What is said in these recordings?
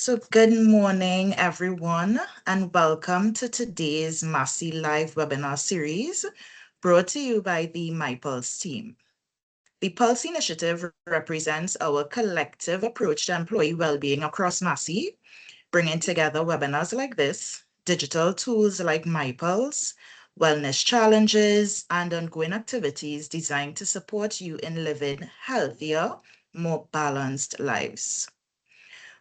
So good morning, everyone, and welcome to today's Massy Live webinar series brought to you by the MyPulse team. The Pulse Initiative represents our collective approach to employee well-being across Massy, bringing together webinars like this, digital tools like MyPulse, wellness challenges, and ongoing activities designed to support you in living healthier, more balanced lives.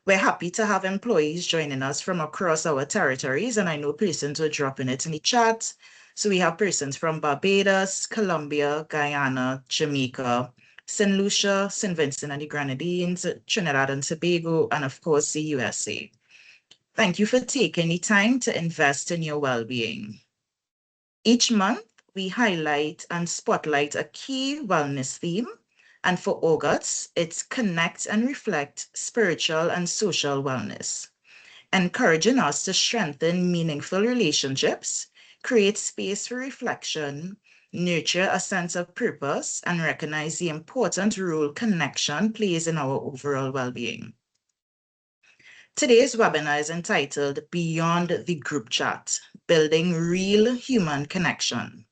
We're happy to have employees joining us from across our territories, and I know persons are dropping it in the chat. So we have persons from Barbados, Colombia, Guyana, Jamaica, St. Lucia, St. Vincent and the Grenadines, Trinidad and Tobago, and of course the USA. Thank you for taking the time to invest in your well-being. Each month, we highlight and spotlight a key wellness theme. And for August, it's Connect and Reflect Spiritual and Social Wellness, encouraging us to strengthen meaningful relationships, create space for reflection, nurture a sense of purpose, and recognize the important role connection plays in our overall well-being. Today's webinar is entitled Beyond the Group Chat, Building Real Human Connection.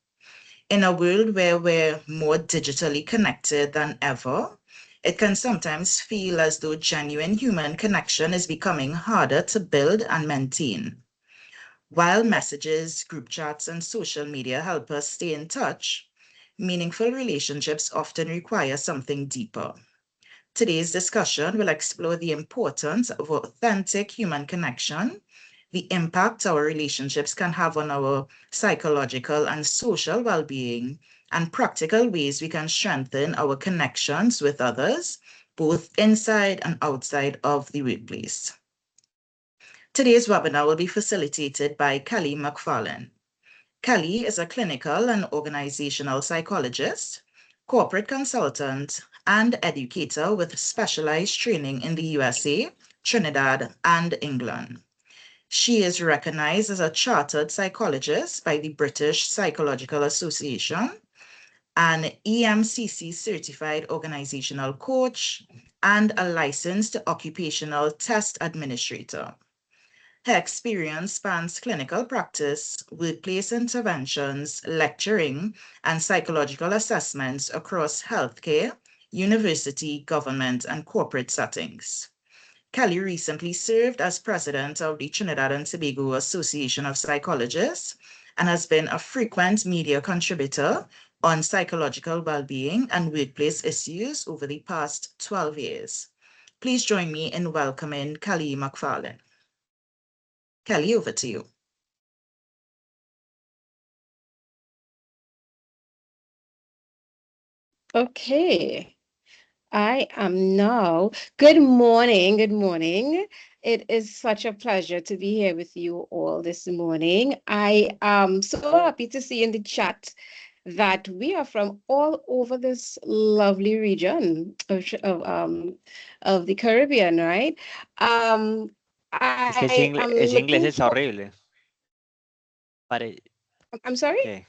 In a world where we're more digitally connected than ever, it can sometimes feel as though genuine human connection is becoming harder to build and maintain. While messages, group chats, and social media help us stay in touch, meaningful relationships often require something deeper. Today's discussion will explore the importance of authentic human connection, the impact our relationships can have on our psychological and social well-being, and practical ways we can strengthen our connections with others, both inside and outside of the workplace. Today's webinar will be facilitated by Kelly McFarlane. Kelly is a clinical and organizational psychologist, corporate consultant, and educator with specialized training in the USA, Trinidad, and England. She is recognized as a chartered psychologist by the British Psychological Association, an EMCC certified organizational coach, and a licensed occupational test administrator. Her experience spans clinical practice, workplace interventions, lecturing, and psychological assessments across healthcare, university, government, and corporate settings. Kelly recently served as president of the Trinidad and Tobago Association of Psychologists and has been a frequent media contributor on psychological well-being and workplace issues over the past 12 years. Please join me in welcoming Kelly McFarlane. Kelly, over to you. Okay, I am now. Good morning. Good morning. It is such a pleasure to be here with you all this morning. I am so happy to see in the chat that we are from all over this lovely region of the Caribbean, right? Es que I am ese inglés looking es for. horrible. I'm sorry? ¿Qué?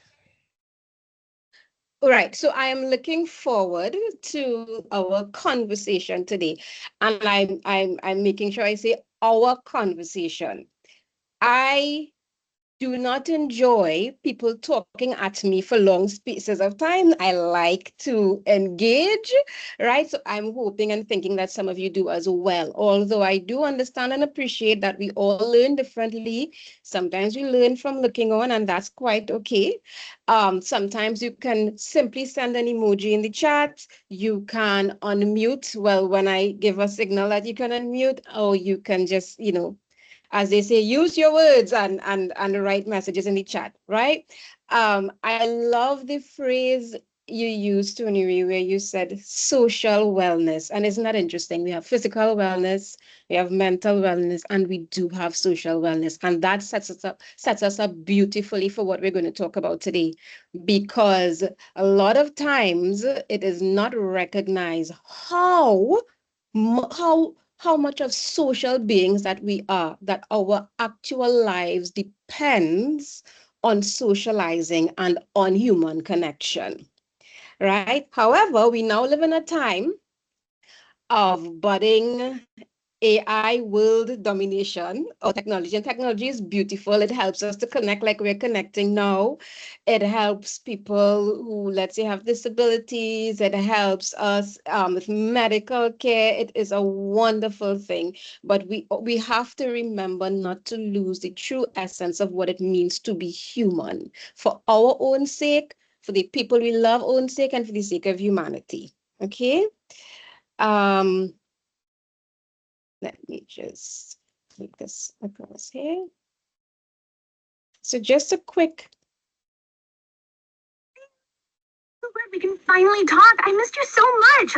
All right, so I am looking forward to our conversation today, and I'm making sure I say our conversation. I do not enjoy people talking at me for long spaces of time. I like to engage, right? So I'm hoping and thinking that some of you do as well. Although I do understand and appreciate that we all learn differently. Sometimes we learn from looking on, and that's quite okay. Sometimes you can simply send an emoji in the chat. You can unmute. Well, when I give a signal that you can unmute, or you can just, as they say, use your words and write messages in the chat, right? I love the phrase you used, Tony, where you said social wellness. And isn't that interesting? We have physical wellness, we have mental wellness, and we do have social wellness. And that sets us up beautifully for what we're going to talk about today. Because a lot of times it is not recognized how much of social beings that we are, that our actual lives depends on socializing and on human connection, right? However, we now live in a time of budding AI world domination or technology. And technology is beautiful. It helps us to connect like we're connecting now. It helps people who, let's say, have disabilities. It helps us with medical care. It is a wonderful thing. But we have to remember not to lose the true essence of what it means to be human for our own sake, for the people we love own sake, and for the sake of humanity. Okay? Um, Let me just take this across here. So just a quick. So glad we can finally talk. I missed you so much.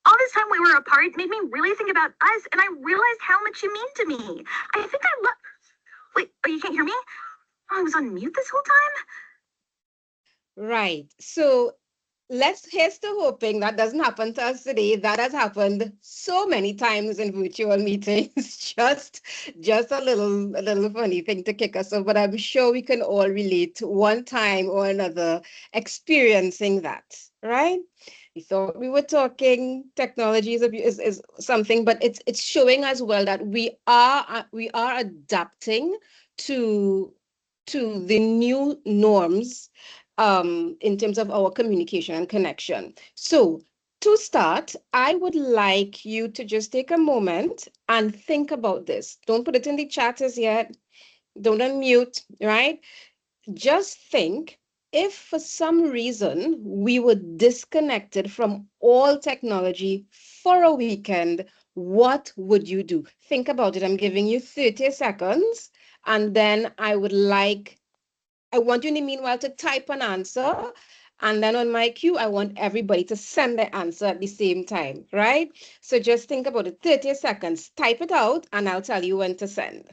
All this time we were apart made me really think about us, and I realized how much you mean to me. I think I love. Wait, oh, you can't hear me? Oh, I was on mute this whole time? Right. So here's to hoping that doesn't happen to us today. That has happened so many times in virtual meetings. just a little funny thing to kick us off, but I'm sure we can all relate to one time or another experiencing that, right? We thought we were talking technology is something, but it's showing as well that we are adapting to the new norms in terms of our communication and connection. So to start, I would like you to just take a moment and think about this. Don't put it in the chat as yet. Don't unmute, right? Just think, if for some reason we were disconnected from all technology for a weekend, what would you do? Think about it. I'm giving you 30 seconds, and then I want you in the meanwhile to type an answer. And then on my cue, I want everybody to send the answer at the same time, right? So just think about it, 30 seconds, type it out, and I'll tell you when to send.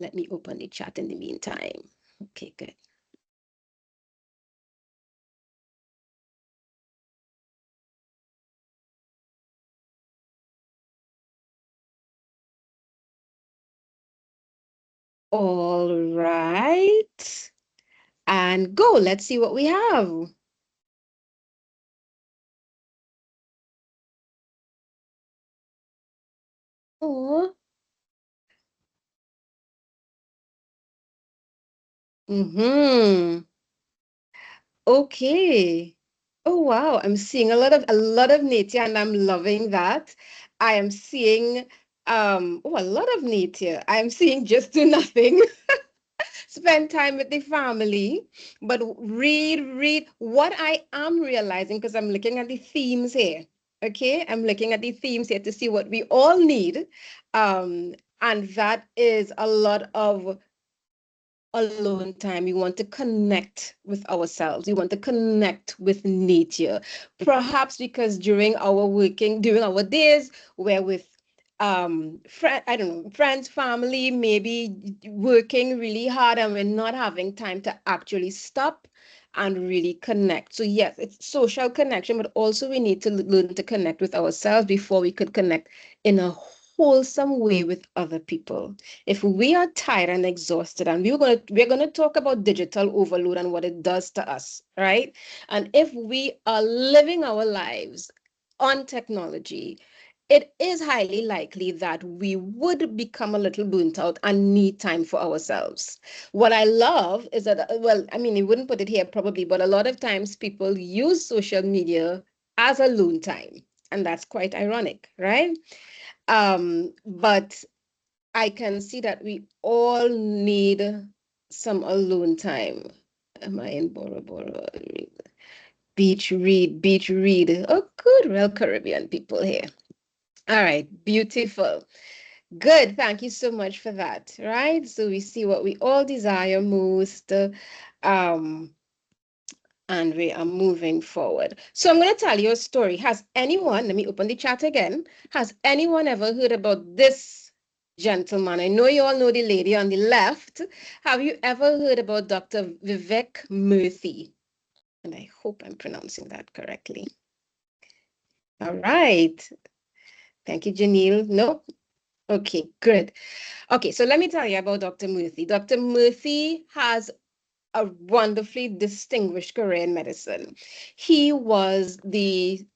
Let me open the chat in the meantime. Okay, good. All right. And go. Let's see what we have. Oh. Mm-hmm. Okay. Oh wow, I'm seeing a lot of nature and I'm loving that. I am seeing a lot of nature. I'm seeing just do nothing. Spend time with the family, but read. What I am realizing, because I'm looking at the themes here. Okay, I'm looking at the themes here to see what we all need. And that is a lot of alone time. We want to connect with ourselves. We want to connect with nature. Perhaps because during our days, we're with I don't know, friends, family, maybe working really hard and we're not having time to actually stop and really connect. So yes, it's social connection, but also we need to learn to connect with ourselves before we could connect in a wholesome way with other people. If we are tired and exhausted, and we're gonna talk about digital overload and what it does to us, right? And if we are living our lives on technology, it is highly likely that we would become a little burnt out and need time for ourselves. What I love is that, well, I mean, you wouldn't put it here probably, but a lot of times people use social media as alone time, and that's quite ironic, right? But I can see that we all need some alone time. Am I in Bora Bora? Beach read. Oh, good, real Caribbean people here. All right, beautiful. Good, thank you so much for that, right? So we see what we all desire most, um, and we are moving forward. So I'm going to tell you a story. Has anyone, let me open the chat again. Has anyone ever heard about this gentleman? I know you all know the lady on the left. Have you ever heard about Dr. Vivek Murthy? And I hope I'm pronouncing that correctly. All right. Thank you, Janelle. No? Okay, good. Okay, so let me tell you about Dr. Murthy. Dr. Murthy has a wonderfully distinguished career in medicine. He was the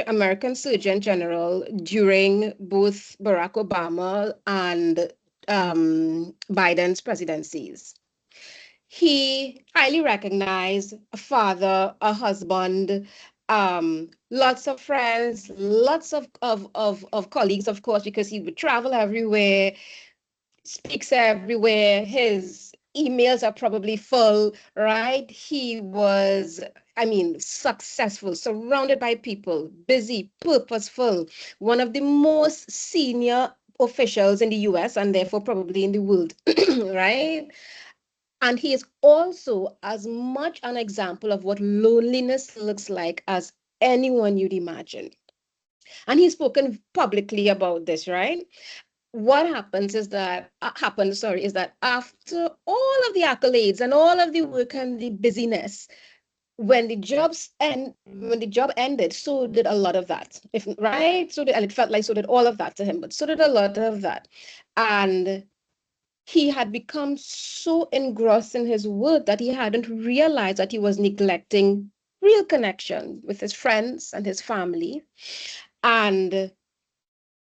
American Surgeon General during both Barack Obama and Biden's presidencies. He highly recognized, a father, a husband, lots of friends, lots of colleagues, of course, because he would travel everywhere, speaks everywhere. His emails are probably full, right? He was, I mean, successful, surrounded by people, busy, purposeful, one of the most senior officials in the US and therefore probably in the world, right? And he is also as much an example of what loneliness looks like as anyone you'd imagine. And he's spoken publicly about this, right? What happens is that is that after all of the accolades and all of the work and the busyness, when the job ended, so did a lot of that. If right, and it felt like so did all of that to him, but so did a lot of that. And he had become so engrossed in his work that he hadn't realized that he was neglecting real connection with his friends and his family. And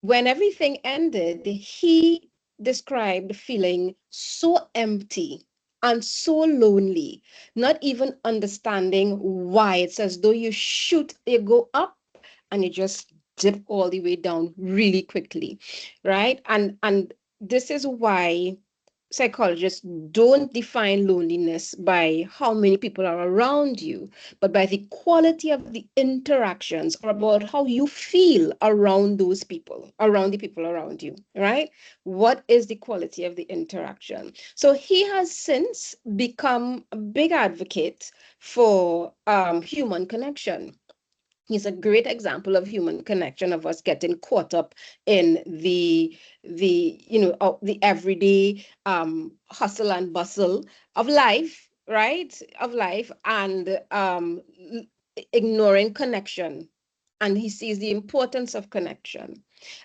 when everything ended, he described feeling so empty and so lonely, not even understanding why. It's as though you go up and you just dip all the way down really quickly, right? And this is why psychologists don't define loneliness by how many people are around you, but by the quality of the interactions or about how you feel around those people, around the people around you, right? What is the quality of the interaction? So he has since become a big advocate for human connection. He's a great example of human connection, of us getting caught up in the everyday hustle and bustle of life, right? Of life, and ignoring connection. And he sees the importance of connection.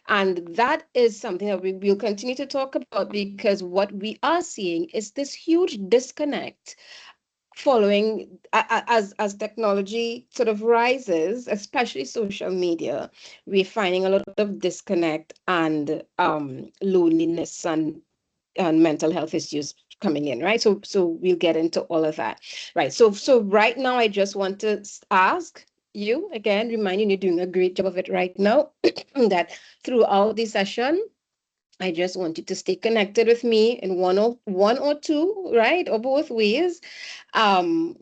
And that is something that we will continue to talk about, because what we are seeing is this huge disconnect following as technology sort of rises, especially social media. We're finding a lot of disconnect and loneliness and mental health issues coming in, right? So we'll get into all of that, right? So right now I just want to ask you again, reminding you're doing a great job of it right now, that throughout the session, I just want you to stay connected with me in one or two, right? Or both ways.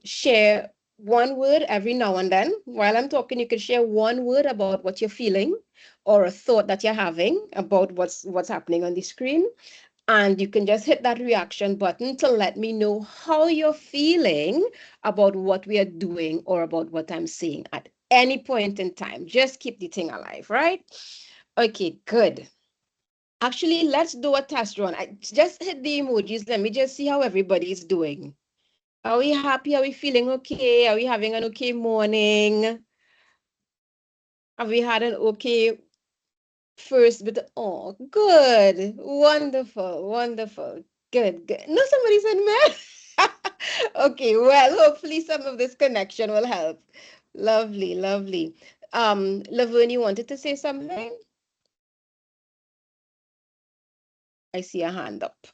Share one word every now and then. While I'm talking, you can share one word about what you're feeling or a thought that you're having about what's happening on the screen. And you can just hit that reaction button to let me know how you're feeling about what we are doing or about what I'm saying at any point in time. Just keep the thing alive, right? Okay, good. Actually, let's do a test run. I just hit the emojis. Let me just see how everybody's doing. Are we happy? Are we feeling okay? Are we having an okay morning? Have we had an okay first bit? Oh, good. Wonderful. Wonderful. Good. Good. No, somebody said man. Okay, well, hopefully some of this connection will help. Lovely, lovely. Laverne, you wanted to say something? I see a hand up.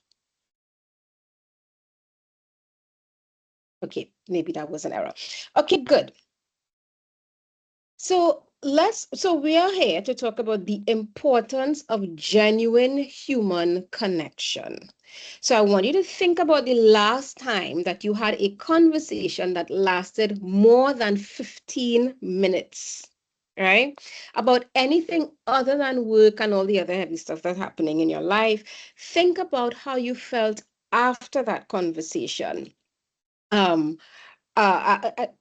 Okay, maybe that was an error. Okay, good. So we are here to talk about the importance of genuine human connection. So I want you to think about the last time that you had a conversation that lasted more than 15 minutes, right? About anything other than work and all the other heavy stuff that's happening in your life. Think about how you felt after that conversation. Um,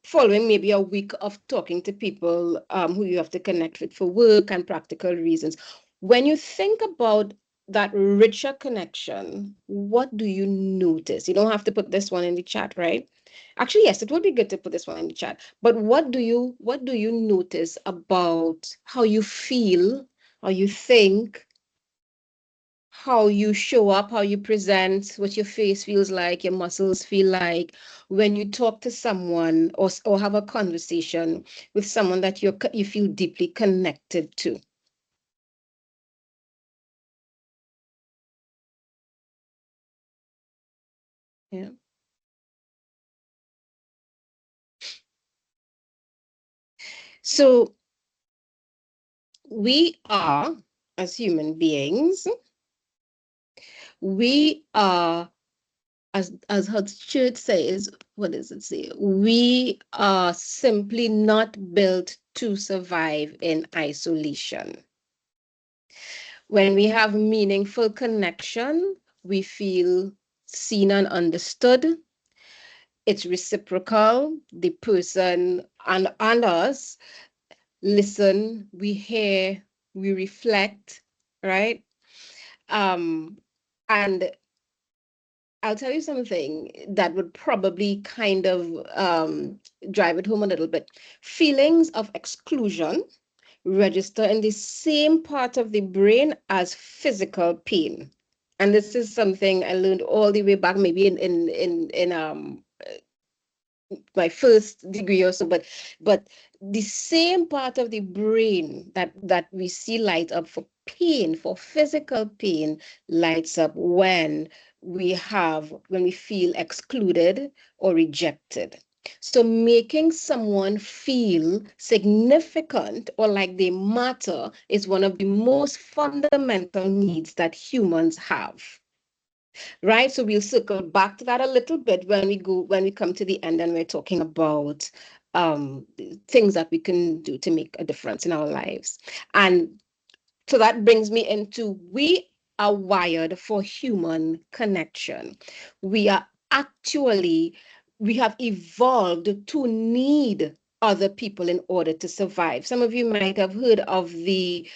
Following maybe a week of talking to people who you have to connect with for work and practical reasons. When you think about that richer connection, what do you notice? You don't have to put this one in the chat, right? Actually, yes, it would be good to put this one in the chat. But what do you notice about how you feel, how you think, how you show up, how you present, what your face feels like, your muscles feel like when you talk to someone or have a conversation with someone that you feel deeply connected to. Yeah. So we are, as human beings, we are, as her church says, what does it say? We are simply not built to survive in isolation. When we have meaningful connection, we feel seen and understood. It's reciprocal. The person and us listen, we hear, we reflect, right? And I'll tell you something that would probably kind of drive it home a little bit. Feelings of exclusion register in the same part of the brain as physical pain. And this is something I learned all the way back, maybe in my first degree or so, but the same part of the brain that we see light up for pain, for physical pain, lights up when we feel excluded or rejected. So making someone feel significant or like they matter is one of the most fundamental needs that humans have. Right, so we'll circle back to that a little bit when we come to the end and we're talking about things that we can do to make a difference in our lives. And so that brings me into we are wired for human connection. We are actually, we have evolved to need other people in order to survive. Some of you might have heard of the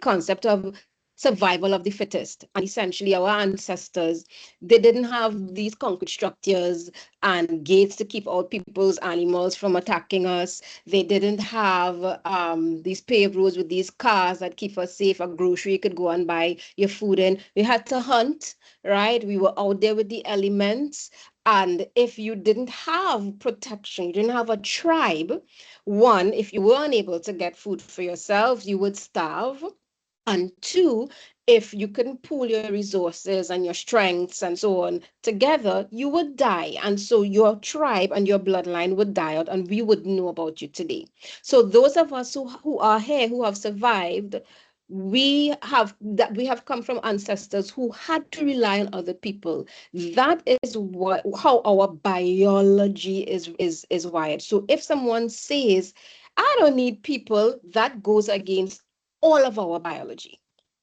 concept of survival of the fittest. And essentially our ancestors, they didn't have these concrete structures and gates to keep out people's animals from attacking us. They didn't have these paved roads with these cars that keep us safe. A grocery you could go and buy your food in. We had to hunt, right? We were out there with the elements. And if you didn't have protection, you didn't have a tribe, one, if you were unable to get food for yourself, you would starve. And two, if you couldn't pool your resources and your strengths and so on together, you would die. And so your tribe and your bloodline would die out, and we would know about you today. So those of us who are here, who have survived, we have come from ancestors who had to rely on other people. That is how our biology is wired. So if someone says, I don't need people, that goes against all of our biology.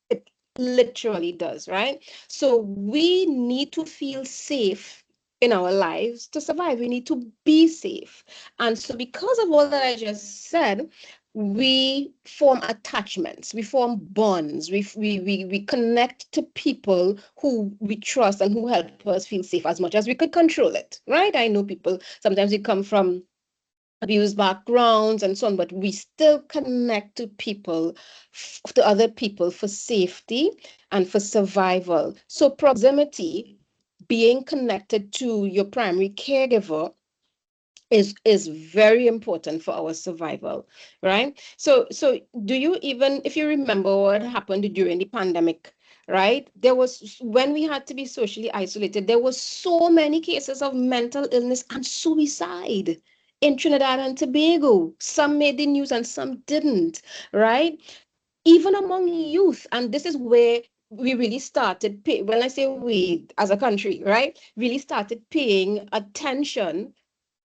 It literally does, right? So we need to feel safe in our lives to survive. We need to be safe. And so because of all that I just said, we form attachments, we form bonds, we connect to people who we trust and who help us feel safe as much as we could control it, right? I know people, sometimes we come from abused backgrounds and so on, but we still connect to people, to other people for safety and for survival. So proximity, being connected to your primary caregiver is very important for our survival, right? So do you even, if you remember what happened during the pandemic, right? There was, when we had to be socially isolated, there was so many cases of mental illness and suicide in Trinidad and Tobago. Some made the news and some didn't, right? Even among youth. And this is where we really started when I say we as a country, right? Really started paying attention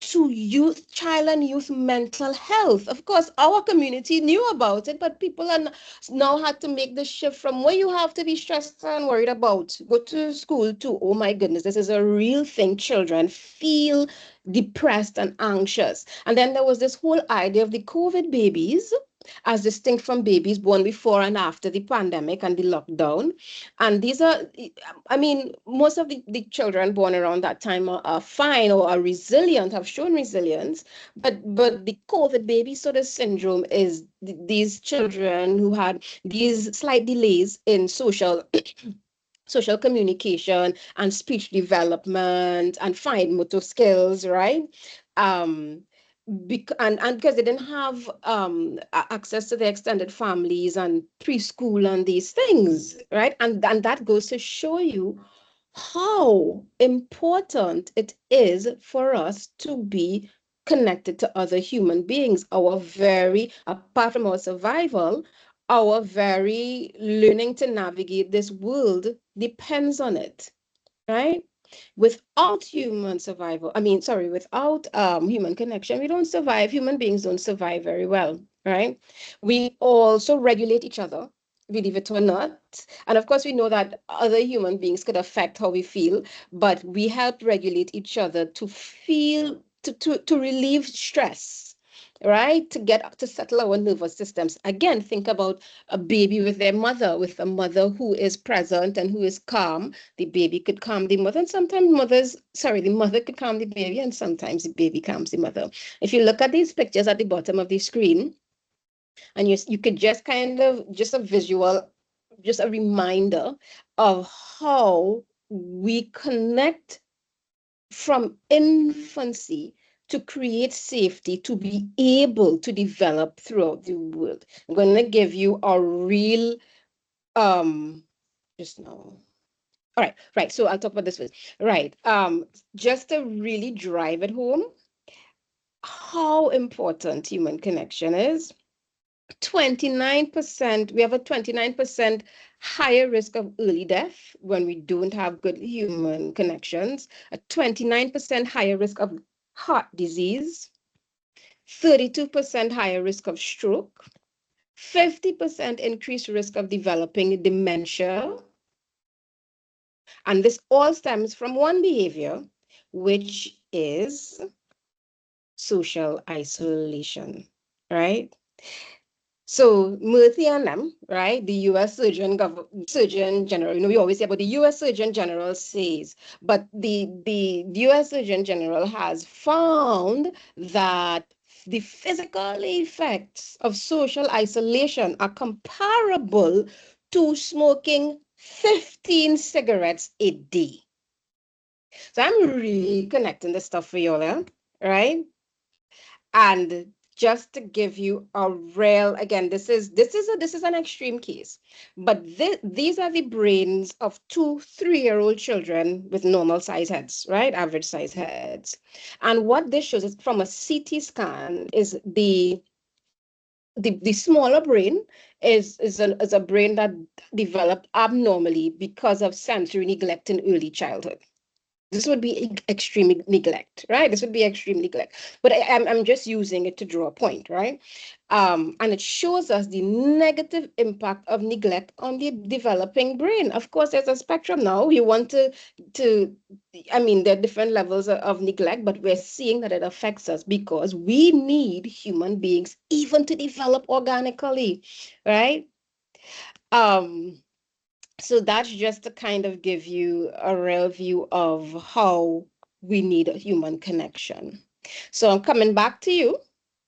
to youth, child and youth mental health. Of course, our community knew about it, but people are now had to make the shift from where you have to be stressed and worried about, go to school, to, oh my goodness, this is a real thing. Children feel depressed and anxious. And then there was this whole idea of the COVID babies as distinct from babies born before and after the pandemic and the lockdown. And these are, I mean, most of the children born around that time are fine or are resilient, have shown resilience. But the COVID baby sort of syndrome is these children who had these slight delays in social social communication and speech development and fine motor skills, right? Um, and because they didn't have access to their extended families and preschool and these things, right? And that goes to show you how important it is for us to be connected to other human beings. Apart from our survival, our very learning to navigate this world depends on it, right? Without human survival, without human connection, we don't survive. Human beings don't survive very well, right? We also regulate each other, believe it or not. And of course, we know that other human beings could affect how we feel, but we help regulate each other to feel, to relieve stress, right? To settle our nervous systems. Again, think about a baby with their mother, with a mother who is present and who is calm. The baby could calm the mother, and sometimes the mother could calm the baby, and sometimes the baby calms the mother. If you look at these pictures at the bottom of the screen, and you could just kind of, just a visual, just a reminder of how we connect from infancy to create safety, to be able to develop throughout the world. I'm going to give you a real, just now. All right, right. So I'll talk about this first. Right. Just to really drive it home, how important human connection is. 29%, we have a 29% higher risk of early death when we don't have good human connections, a 29% higher risk of heart disease, 32% higher risk of stroke, 50% increased risk of developing dementia. And this all stems from one behavior, which is social isolation, right? So Murthy and them, right? The U.S. Surgeon General. We always say about the U.S. Surgeon General says, but the U.S. Surgeon General has found that the physical effects of social isolation are comparable to smoking 15 cigarettes a day. So I'm really connecting this stuff for y'all, right? And just to give you a real, again, this is an extreme case, but these are the brains of 2-3-year-old children with normal size heads, right? Average size heads. And what this shows is from a CT scan is the smaller brain is a brain that developed abnormally because of sensory neglect in early childhood. This would be extreme neglect, right? This would be extreme neglect. But I'm just using it to draw a point, right? And it shows us the negative impact of neglect on the developing brain. Of course, there's a spectrum now. You want there are different levels of neglect, but we're seeing that it affects us because we need human beings even to develop organically, right? So that's just to kind of give you a real view of how we need a human connection. So I'm coming back to you,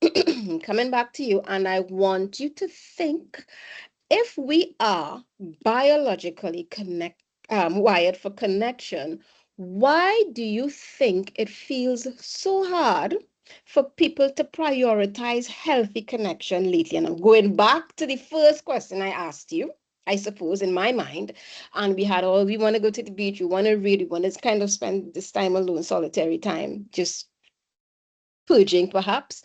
and I want you to think, if we are biologically wired for connection, why do you think it feels so hard for people to prioritize healthy connection lately? And I'm going back to the first question I asked you, I suppose, in my mind. And we want to go to the beach, we want to read, we want to kind of spend this time alone, solitary time, just purging perhaps.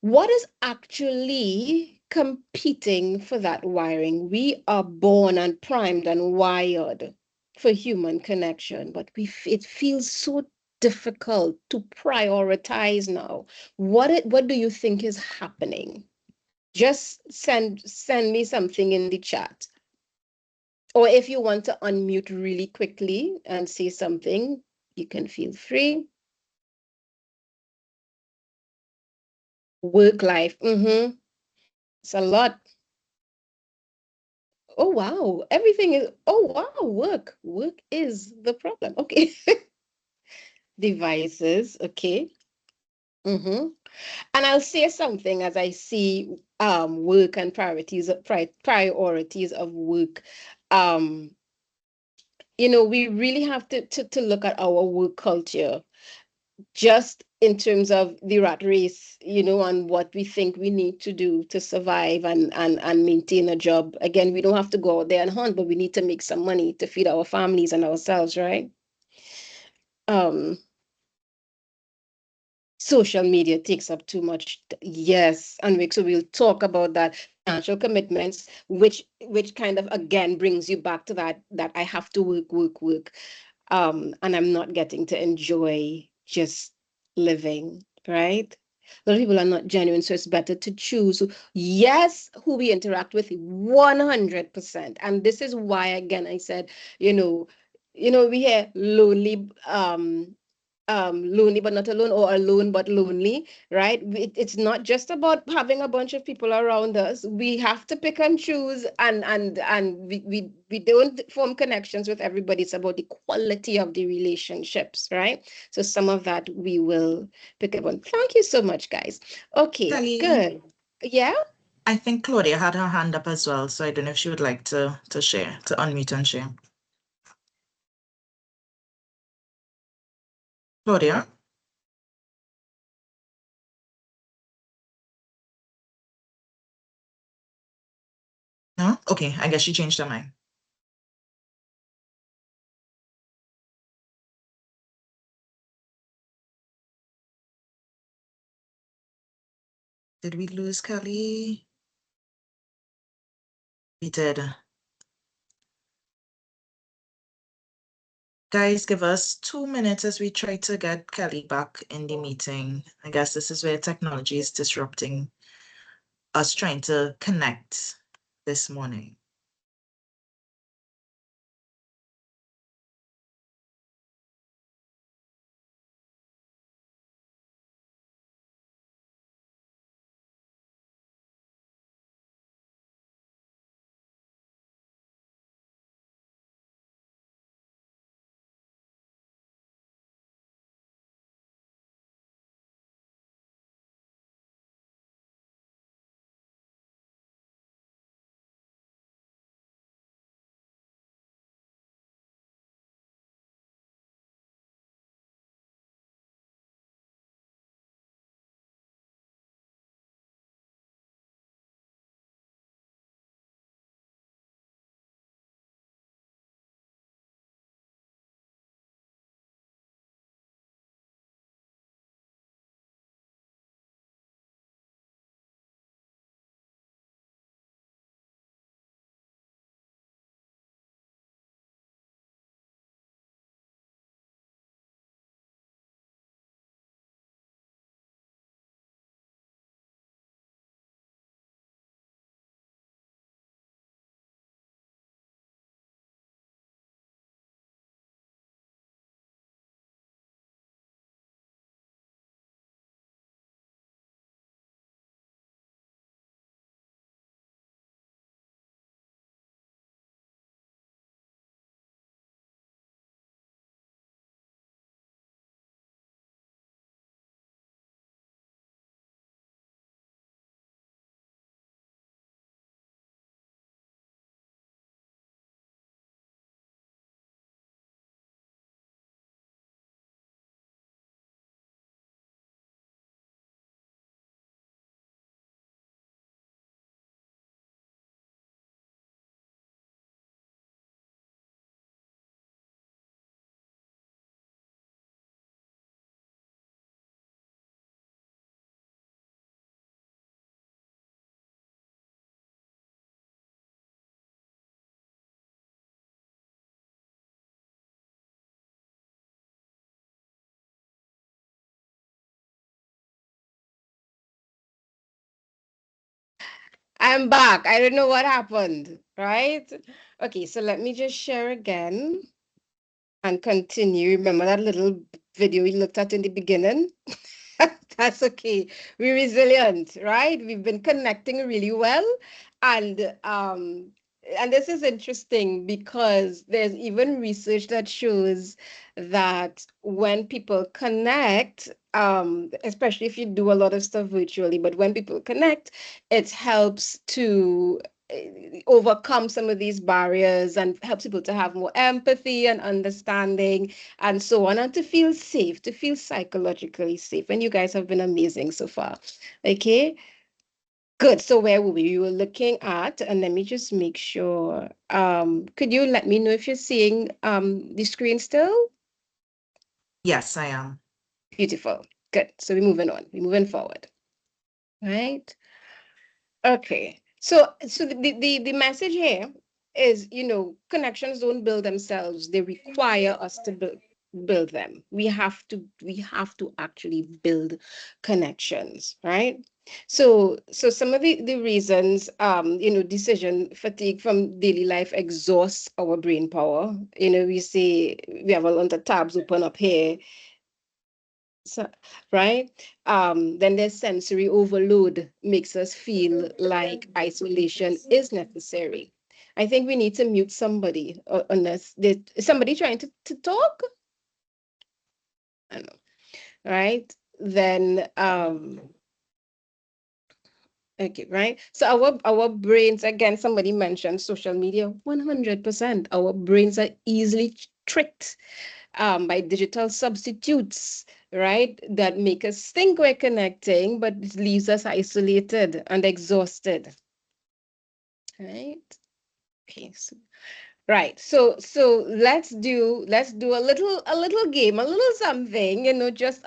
What is actually competing for that wiring? We are born and primed and wired for human connection, but it feels so difficult to prioritize now. What do you think is happening? Just send me something in the chat. Or if you want to unmute really quickly and say something, you can feel free. Work life. It's a lot. Oh, wow. Work. Work is the problem. Okay. Devices. Okay. And I'll say something as I see work and priorities of work. we really have to look at our work culture just in terms of the rat race, and what we think we need to do to survive and maintain a job. Again, we don't have to go out there and hunt, but we need to make some money to feed our families and ourselves, right? Um, Social media takes up too much. Yes, and so we'll talk about that financial commitments, which kind of again brings you back to that I have to work, and I'm not getting to enjoy just living, right? A lot of people are not genuine, so it's better to choose, yes, who we interact with 100%. And this is why, again, I said, we hear lonely, lonely but not alone, or alone but lonely, right? It's not just about having a bunch of people around us. We have to pick and choose, and we don't form connections with everybody. It's about the quality of the relationships, right? So some of that we will pick up on. Thank you so much, guys. Okay, Kelly, good. Yeah. I think Claudia had her hand up as well, so I don't know if she would like to share, to unmute and share. Claudia? No? Okay, I guess she changed her mind. Did we lose Kelly? We did. Guys, give us 2 minutes as we try to get Kelly back in the meeting. I guess this is where technology is disrupting us trying to connect this morning. I'm back. I don't know what happened, right? Okay, so let me just share again and continue. Remember that little video we looked at in the beginning? That's okay. We're resilient, right? We've been connecting really well. And this is interesting because there's even research that shows that when people connect, especially if you do a lot of stuff virtually, but when people connect, it helps to overcome some of these barriers and helps people to have more empathy and understanding and so on, and to feel safe, to feel psychologically safe. And you guys have been amazing so far. Okay, good. So where were we? We were looking at, and let me just make sure. Could you let me know if you're seeing the screen still? Yes, I am. Beautiful. Good. So we're moving on. We're moving forward. Right? Okay. So the message here is, connections don't build themselves. They require us to build them. We have to actually build connections, right? So some of the reasons, decision fatigue from daily life exhausts our brain power. We say we have a lot of tabs open up here. So, right? Then there's sensory overload makes us feel like isolation is necessary. I think we need to mute somebody unless is somebody trying to talk. I don't know, right? Then okay, right? So our brains, again, somebody mentioned social media, 100%. Our brains are easily tricked by digital substitutes, right? That make us think we're connecting, but it leaves us isolated and exhausted, right? Okay, right. So let's do a little game, a little something, just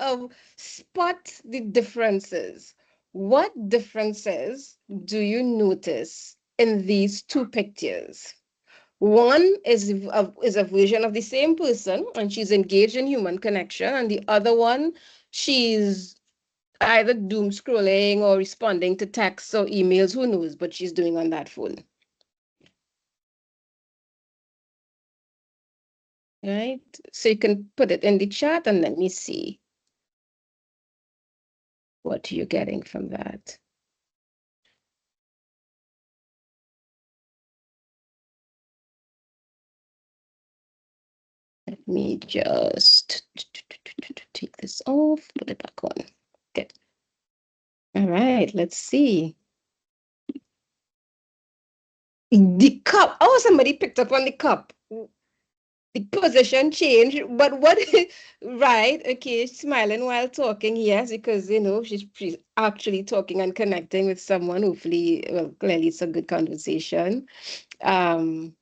spot the differences. What differences do you notice in these two pictures? One is a version of the same person, and she's engaged in human connection, and the other one, she's either doom scrolling or responding to texts or emails, who knows, but she's doing on that phone. Right? So you can put it in the chat and let me see what you're getting from that. Let me just take this off, put it back on. Good. All right, let's see. The cup. Oh, somebody picked up on the cup. The position change, but what? Right? Okay, smiling while talking. Yes, because she's actually talking and connecting with someone. Hopefully, well, clearly it's a good conversation. Um,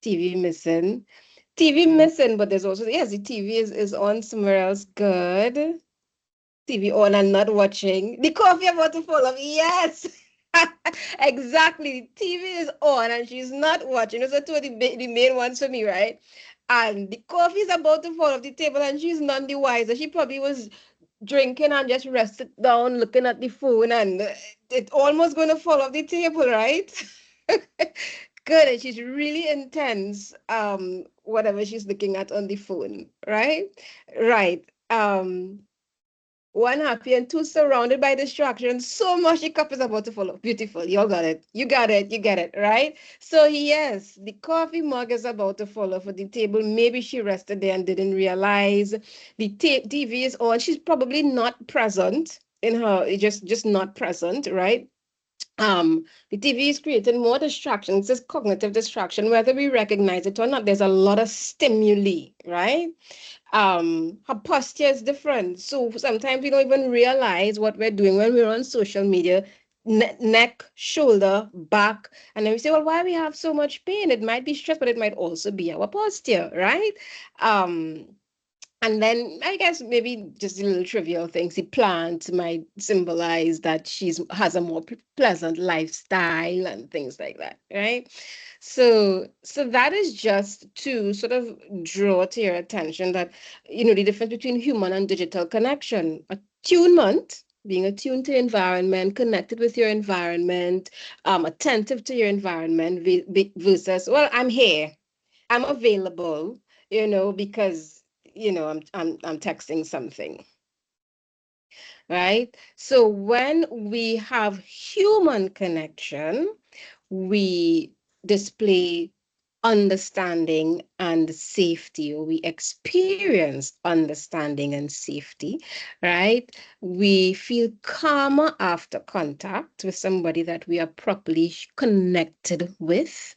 TV missing. TV missing, but there's also, yes, the TV is on somewhere else. Good. TV on and not watching. The coffee about to fall off. Yes. Exactly. TV is on and she's not watching. Those are two of the main ones for me, right? And the coffee is about to fall off the table and she's none the wiser. She probably was drinking and just rested down looking at the phone, and it's almost going to fall off the table, right? Good. And she's really intense, whatever she's looking at on the phone, right? Right. One happy and two surrounded by distractions. So much the cup is about to fall off. Beautiful. You all got it. You got it. You get it. Right? So yes, the coffee mug is about to fall off of the table. Maybe she rested there and didn't realize. The TV is on. She's probably not present in her, just not present, right? The TV is creating more distractions. It's cognitive distraction, whether we recognize it or not. There's a lot of stimuli, right? Her posture is different. So sometimes we don't even realize what we're doing when we're on social media. Neck, shoulder, back, and then we say, well, why we have so much pain? It might be stress, but it might also be our posture, right? Um, and then I guess maybe just the little trivial things. The plant might symbolize that she's has a more pleasant lifestyle and things like that, right? So that is just to sort of draw to your attention that the difference between human and digital connection. Attunement, being attuned to your environment, connected with your environment, attentive to your environment versus, well, I'm here, I'm available, because I'm texting something, right? So when we have human connection, we display understanding and safety, or we experience understanding and safety, right? We feel calmer after contact with somebody that we are properly connected with.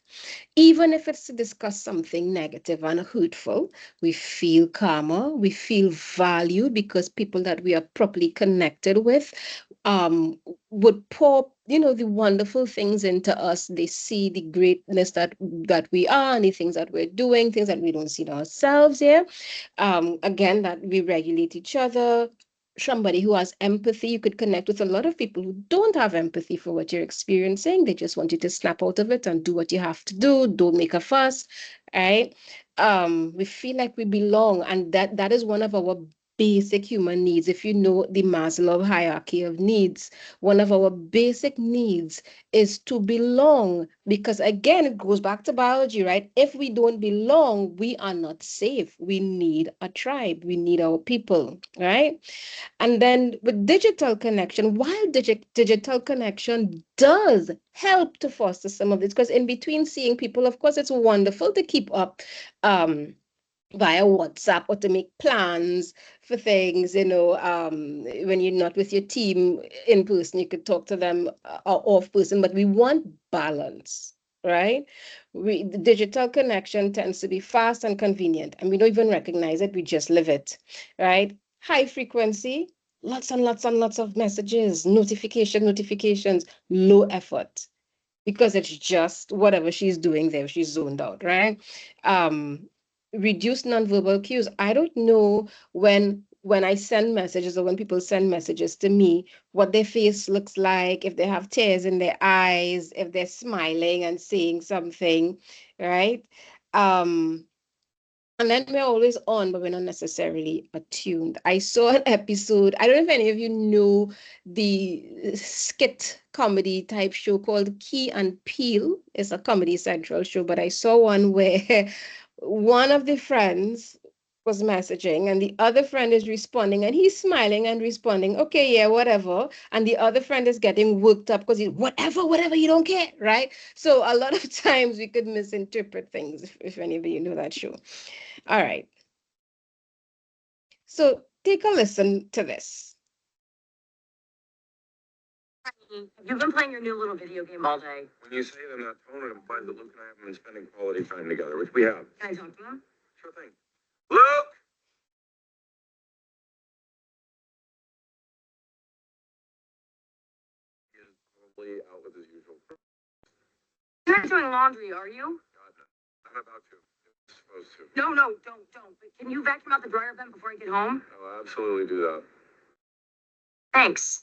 Even if it's to discuss something negative and hurtful, we feel calmer, we feel valued because people that we are properly connected with um, would pour, the wonderful things into us. They see the greatness that we are and the things that we're doing, things that we don't see in ourselves here. Again, that we regulate each other. Somebody who has empathy, you could connect with a lot of people who don't have empathy for what you're experiencing. They just want you to snap out of it and do what you have to do. Don't make a fuss, right? We feel like we belong, and that is one of our basic human needs. If you know the Maslow hierarchy of needs, one of our basic needs is to belong, because again, it goes back to biology, right? If we don't belong, we are not safe. We need a tribe. We need our people, right? And then with digital connection, while digital connection does help to foster some of this, because in between seeing people, of course, it's wonderful to keep up via WhatsApp or to make plans for things, when you're not with your team in person, you could talk to them off person, but we want balance, right? The digital connection tends to be fast and convenient, and we don't even recognize it, we just live it, right? High frequency, lots and lots and lots of messages, notifications, low effort because it's just whatever she's doing there, she's zoned out, right? Um, Reduce nonverbal cues. I don't know when I send messages or when people send messages to me, what their face looks like, if they have tears in their eyes, if they're smiling and saying something, right? Um, and then we're always on, but we're not necessarily attuned. I saw an episode, I don't know if any of you know the skit comedy type show called Key and Peele. It's a Comedy Central show, but I saw one where one of the friends was messaging and the other friend is responding and he's smiling and responding, okay, yeah, whatever. And the other friend is getting worked up because he, whatever, you don't care, right? So a lot of times we could misinterpret things if any of you know that show. All right. So take a listen to this. You've been playing your new little video game all day. When you say it in that tone, it implies that Luke and I haven't been spending quality time together, which we have. Can I talk to him? Sure thing. Luke! He is probably out with his usual. You're not doing laundry, are you? God, no. I'm about to. I'm supposed to. No, don't. But can you vacuum out the dryer vent before I get home? I'll absolutely do that. Thanks.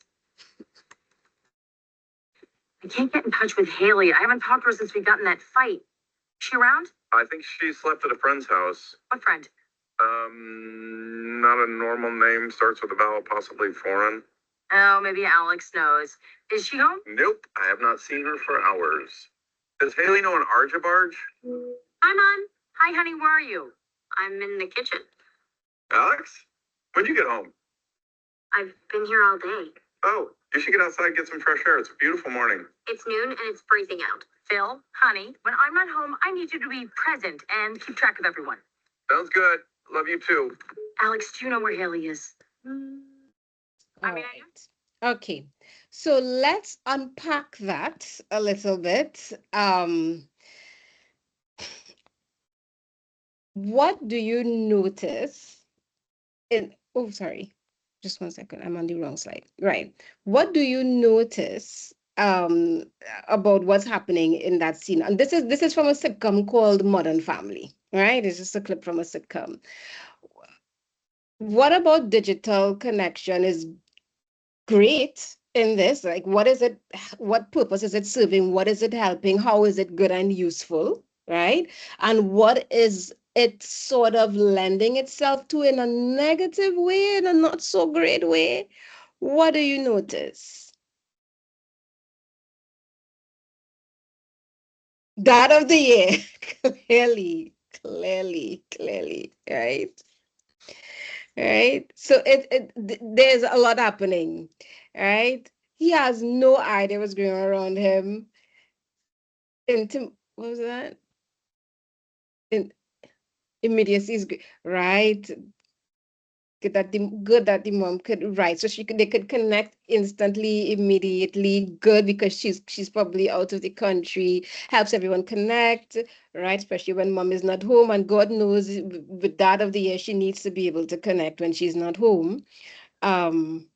I can't get in touch with Haley. I haven't talked to her since we got in that fight. Is she around? I think she slept at a friend's house. What friend? Not a normal name, starts with a vowel, possibly foreign. Oh, maybe Alex knows. Is she home? Nope, I have not seen her for hours. Does Haley know an Arjabarge? Hi, Mom. Hi, honey. Where are you? I'm in the kitchen. Alex? When'd you get home? I've been here all day. Oh, you should get outside and get some fresh air. It's a beautiful morning. It's noon and it's freezing out. Phil, honey, when I'm not home, I need you to be present and keep track of everyone. Sounds good. Love you too. Alex, do you know where Haley is? All right. Okay. So let's unpack that a little bit. What do you notice oh, sorry. Just 1 second. I'm on the wrong slide. Right. What do you notice about what's happening in that scene? And this is from a sitcom called Modern Family, right? It's just a clip from a sitcom. What about digital connection is great in this? Like, what is it? What purpose is it serving? What is it helping? How is it good and useful, right? And what is it sort of lending itself to in a negative way, in a not so great way? What do you notice? That of the year, clearly, right? Right? So there's a lot happening, right? He has no idea what's going on around him. What was that? in immediacy is right. Good that the mom could right, so they could connect instantly, immediately. Good because she's probably out of the country, helps everyone connect, right? Especially when mom is not home, and God knows with that of the year she needs to be able to connect when she's not home. Um,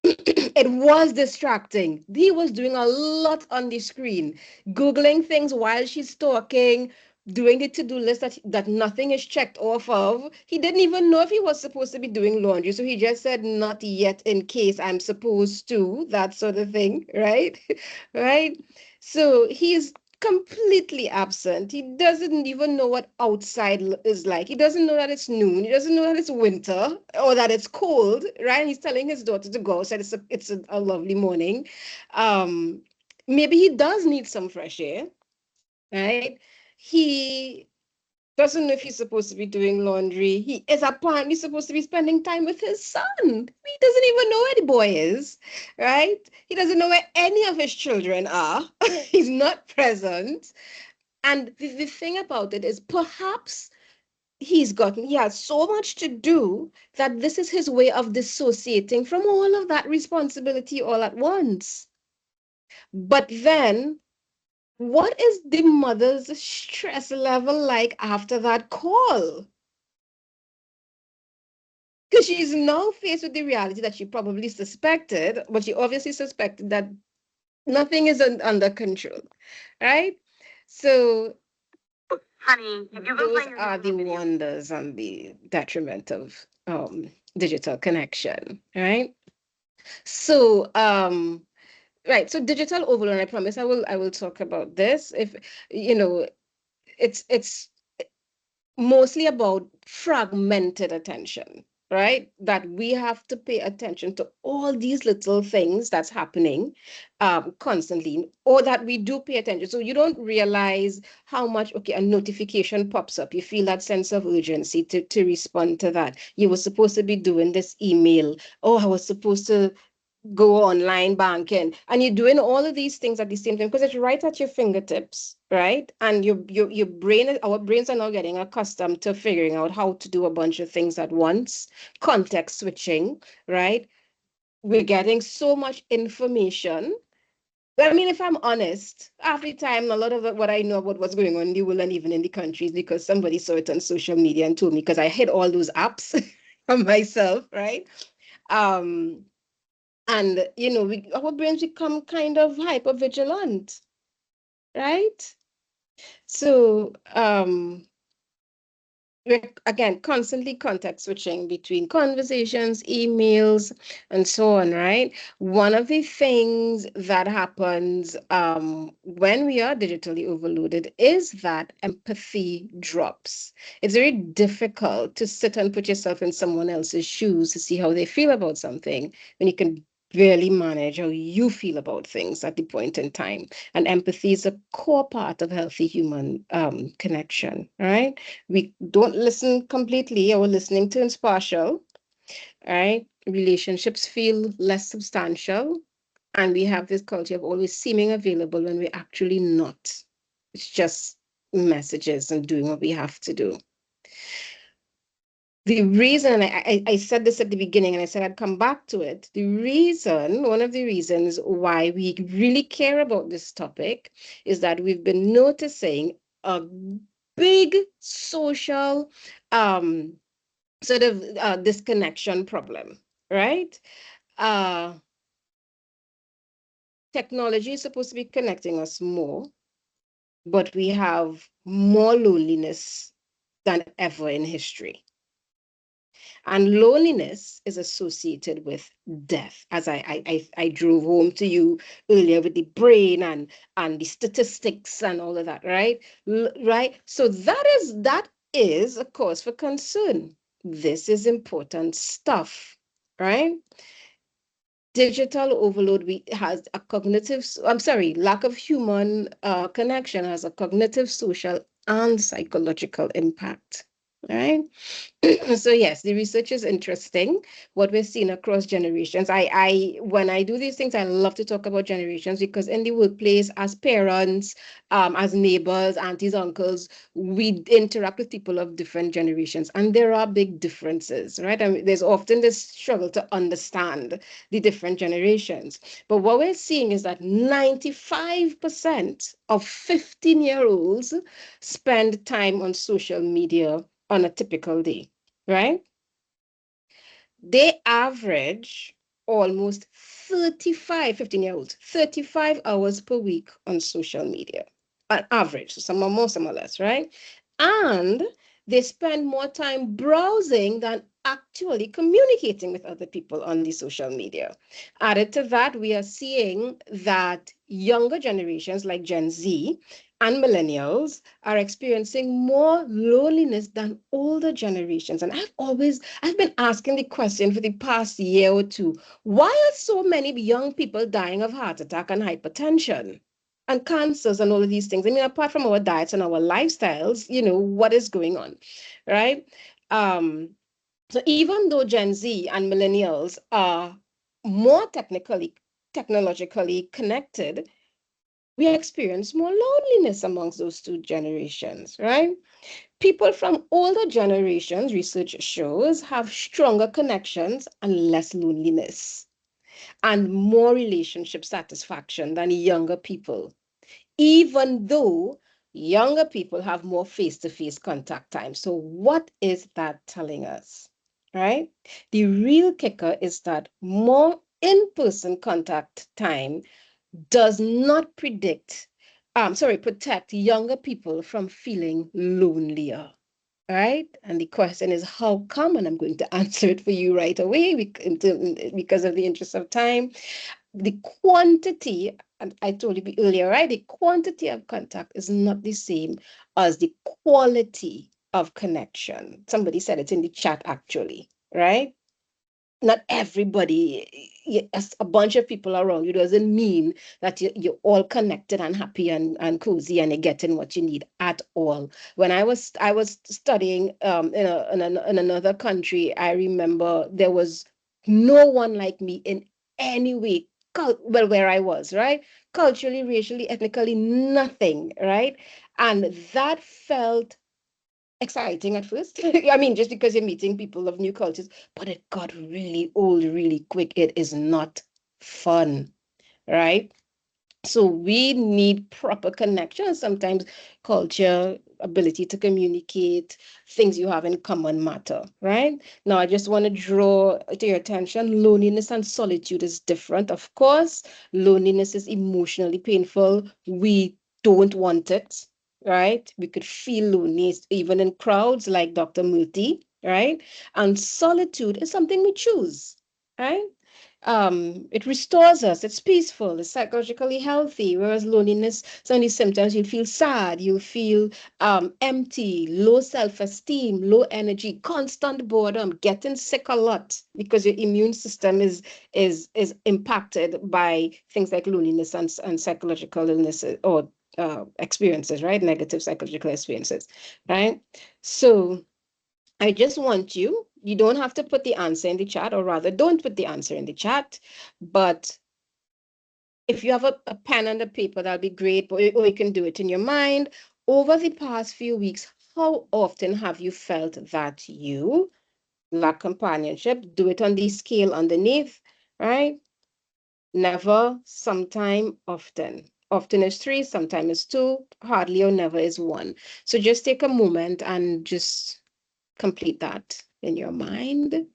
it was distracting. He was doing a lot on the screen, Googling things while she's talking, doing the to-do list that nothing is checked off of. He didn't even know if he was supposed to be doing laundry. So he just said, not yet, in case I'm supposed to, that sort of thing, right? Right? So he's completely absent. He doesn't even know what outside is like. He doesn't know that it's noon. He doesn't know that it's winter or that it's cold, right? He's telling his daughter to go outside. It's a lovely morning. Maybe he does need some fresh air, right? He doesn't know if he's supposed to be doing laundry. He is apparently supposed to be spending time with his son. He doesn't even know where the boy is, right? He doesn't know where any of his children are. He's not present. And the thing about it is perhaps he has so much to do that this is his way of dissociating from all of that responsibility all at once. But then what is the mother's stress level like after that call? Because she's now faced with the reality that she probably suspected, but she obviously suspected that nothing is under control, right? So Honey, you go those find your are the video. wonders and the detriment of digital connection, right? So right, so digital overload, I promise I will talk about this. If you know, it's mostly about fragmented attention, right? That we have to pay attention to all these little things that's happening constantly, or that we do pay attention. So you don't realize how much, okay, a notification pops up. You feel that sense of urgency to respond to that. You were supposed to be doing this email. Oh, I was supposed to go online banking, and you're doing all of these things at the same time because it's right at your fingertips, right? And your brain, our brains are now getting accustomed to figuring out how to do a bunch of things at once. Context switching, right? We're getting so much information. I mean, if I'm honest, half the time, a lot of what I know about what's going on in the world and even in the countries because somebody saw it on social media and told me, because I hid all those apps from myself, right? Um, and our brains become kind of hyper vigilant, right? So we're again constantly context switching between conversations, emails, and so on, right? One of the things that happens when we are digitally overloaded is that empathy drops. It's very difficult to sit and put yourself in someone else's shoes to see how they feel about something when you can barely manage how you feel about things at the point in time. And empathy is a core part of healthy human connection, right? We don't listen completely. Our listening turns partial, right? Relationships feel less substantial, and we have this culture of always seeming available when we're actually not. It's just messages and doing what we have to do. The reason, I said this at the beginning and I said I'd come back to it. One of the reasons why we really care about this topic is that we've been noticing a big social sort of disconnection problem, right? Uh, Technology is supposed to be connecting us more, but we have more loneliness than ever in history. And loneliness is associated with death, as I drove home to you earlier with the brain and the statistics and all of that, right? Right. So that is a cause for concern. This is important stuff, right? Digital overload has a lack of human connection has a cognitive, social, and psychological impact. All right. So yes, the research is interesting. What we're seeing across generations. When I do these things, I love to talk about generations because in the workplace, as parents, as neighbors, aunties, uncles, we interact with people of different generations, and there are big differences, right? I mean, there's often this struggle to understand the different generations. But what we're seeing is that 95% of 15-year-olds spend time on social media on a typical day, right? They average almost 35, 15-year-olds, 35 hours per week on social media, on average. So some are more, some are less, right? And they spend more time browsing than actually communicating with other people on the social media. Added to that, we are seeing that younger generations like Gen Z and millennials are experiencing more loneliness than older generations. And I've been asking the question for the past year or two, why are so many young people dying of heart attack and hypertension and cancers and all of these things? I mean, apart from our diets and our lifestyles, what is going on, right? Um, so even though Gen Z and millennials are more technologically connected, we experience more loneliness amongst those two generations, right? People from older generations, research shows, have stronger connections and less loneliness and more relationship satisfaction than younger people, even though younger people have more face-to-face contact time. So what is that telling us, right? The real kicker is that more in-person contact time does not protect younger people from feeling lonelier. Right? And the question is, how come? And I'm going to answer it for you right away because of the interest of time. The quantity, and I told you earlier, right? The quantity of contact is not the same as the quality of connection. Somebody said it in the chat, actually, right? Not everybody, a bunch of people around you doesn't mean that you're all connected and happy and cozy and you're getting what you need at all. When I was studying in another country, I remember there was no one like me in any way. Well, where I was, right? Culturally, racially, ethnically, nothing, right? And that felt exciting at first. I mean, just because you're meeting people of new cultures, but it got really old really quick. It is not fun, right? So we need proper connection. Sometimes culture, ability to communicate, things you have in common matter, right? Now, I just want to draw to your attention, loneliness and solitude is different. Of course, loneliness is emotionally painful. We don't want it, right? We could feel lonely even in crowds like Dr. Murthy, right? And solitude is something we choose, right? It restores us, it's peaceful, it's psychologically healthy, whereas loneliness, some of these symptoms, you'll feel sad, you'll feel empty, low self-esteem, low energy, constant boredom, getting sick a lot because your immune system is impacted by things like loneliness and psychological illnesses or experiences, right? Negative psychological experiences, right? So I just want you don't have to put the answer in the chat, or rather, don't put the answer in the chat. But if you have a pen and a paper, that'll be great, or you can do it in your mind. Over the past few weeks, how often have you felt that you lack companionship? Do it on the scale underneath, right? Never, sometime, often. Often is 3, sometime is 2, hardly or never is 1. So just take a moment and just complete that in your mind.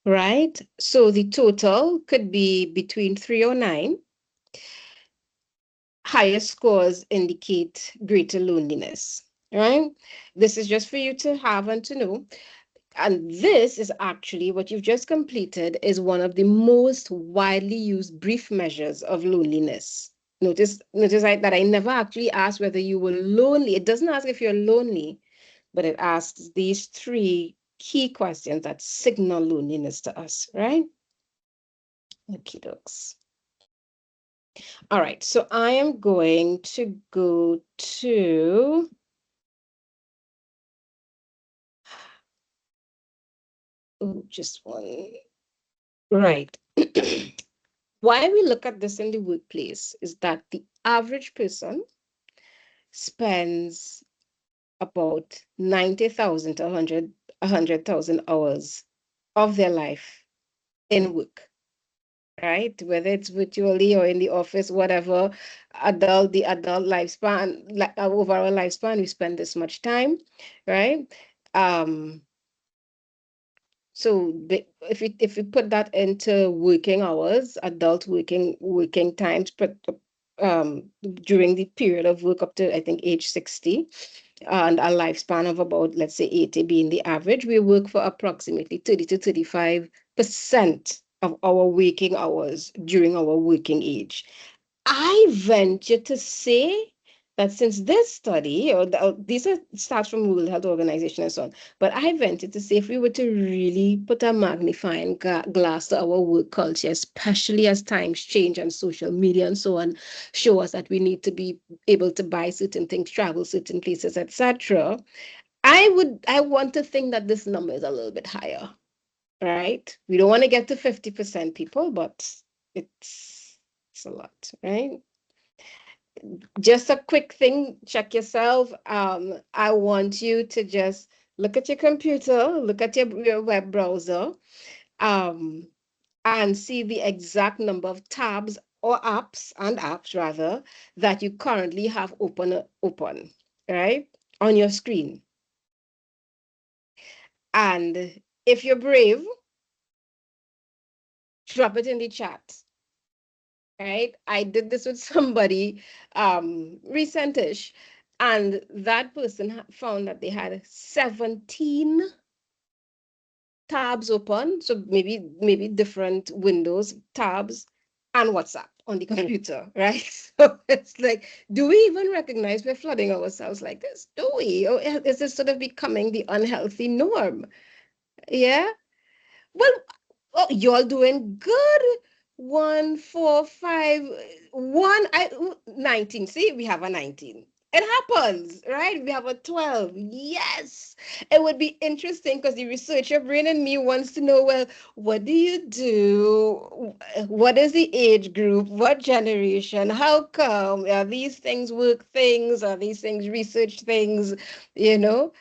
Right? So the total could be between 3 or 9. Higher scores indicate greater loneliness, right? This is just for you to have and to know. And this is actually what you've just completed is one of the most widely used brief measures of loneliness. Notice that I never actually asked whether you were lonely. It doesn't ask if you're lonely, but it asks these 3 key questions that signal loneliness to us, right? Okay, dokes. All right, so I am going to go to just one. Right. Why we look at this in the workplace is that the average person spends about 90,000 to 100,000 hours of their life in work, right? Whether it's virtually or in the office, whatever, the adult lifespan, overall lifespan, we spend this much time, right? Um, so if we put that into working hours, adult working times, but during the period of work up to I think age 60, and a lifespan of about, let's say, 80 being the average, we work for approximately 30 to 35% of our waking hours during our working age. I venture to say that since this study, these are stats from World Health Organization and so on, but I venture to say if we were to really put a magnifying glass to our work culture, especially as times change and social media and so on, show us that we need to be able to buy certain things, travel certain places, etc. I want to think that this number is a little bit higher, right? We don't want to get to 50% people, but it's a lot, right? Just a quick thing, check yourself. I want you to just look at your computer, look at your web browser, um, and see the exact number of tabs or apps rather, that you currently have open, right, on your screen. And if you're brave, drop it in the chat. Right? I did this with somebody recentish, and that person found that they had 17 tabs open, so maybe different windows, tabs, and WhatsApp on the computer, right? So it's like, do we even recognize we're flooding ourselves like this? Do we? Or is this sort of becoming the unhealthy norm? Yeah. Well, oh, y'all doing good. One, four, five, one, 19. See, we have a 19. It happens, right? We have a 12. Yes. It would be interesting because the researcher brain in me wants to know, well, what do you do? What is the age group? What generation? How come? Are these things work things? Are these things research things? You know,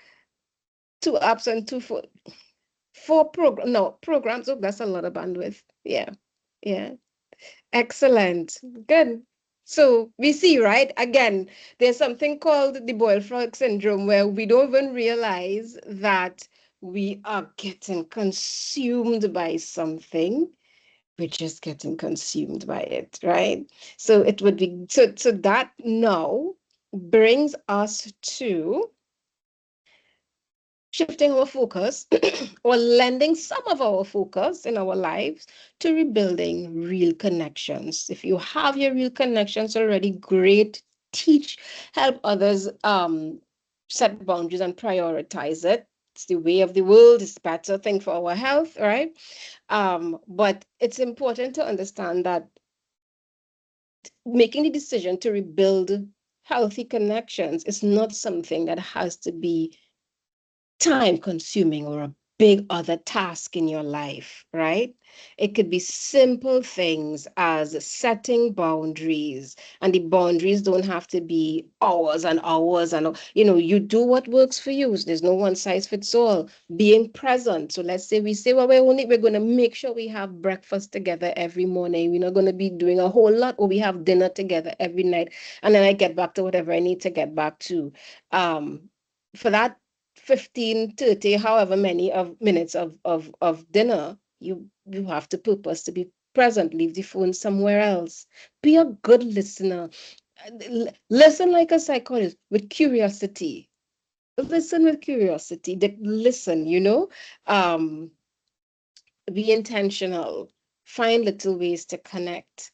two apps and four programs. Oh, that's a lot of bandwidth. Yeah. Yeah. Excellent. Good. So we see, right? Again, there's something called the boiled frog syndrome where we don't even realize that we are getting consumed by something. We're just getting consumed by it, right? So it would be so that now brings us to shifting our focus or lending some of our focus in our lives to rebuilding real connections. If you have your real connections already, great. Teach, help others set boundaries and prioritize it. It's the way of the world. It's a better thing for our health, right? But it's important to understand that making the decision to rebuild healthy connections is not something that has to be time consuming or a big other task in your life, right? It could be simple things as setting boundaries, and the boundaries don't have to be hours and hours and you do what works for you. There's no one size fits all. Being present. So let's say we say, well, we're going to make sure we have breakfast together every morning. We're not going to be doing a whole lot, or we have dinner together every night, and then I get back to whatever I need to get back to. For that 15, 30, however many of minutes of dinner, you have to purpose to be present. Leave the phone somewhere else. Be a good listener. Listen like a psychologist with curiosity. Listen with curiosity. Listen, um, be intentional. Find little ways to connect.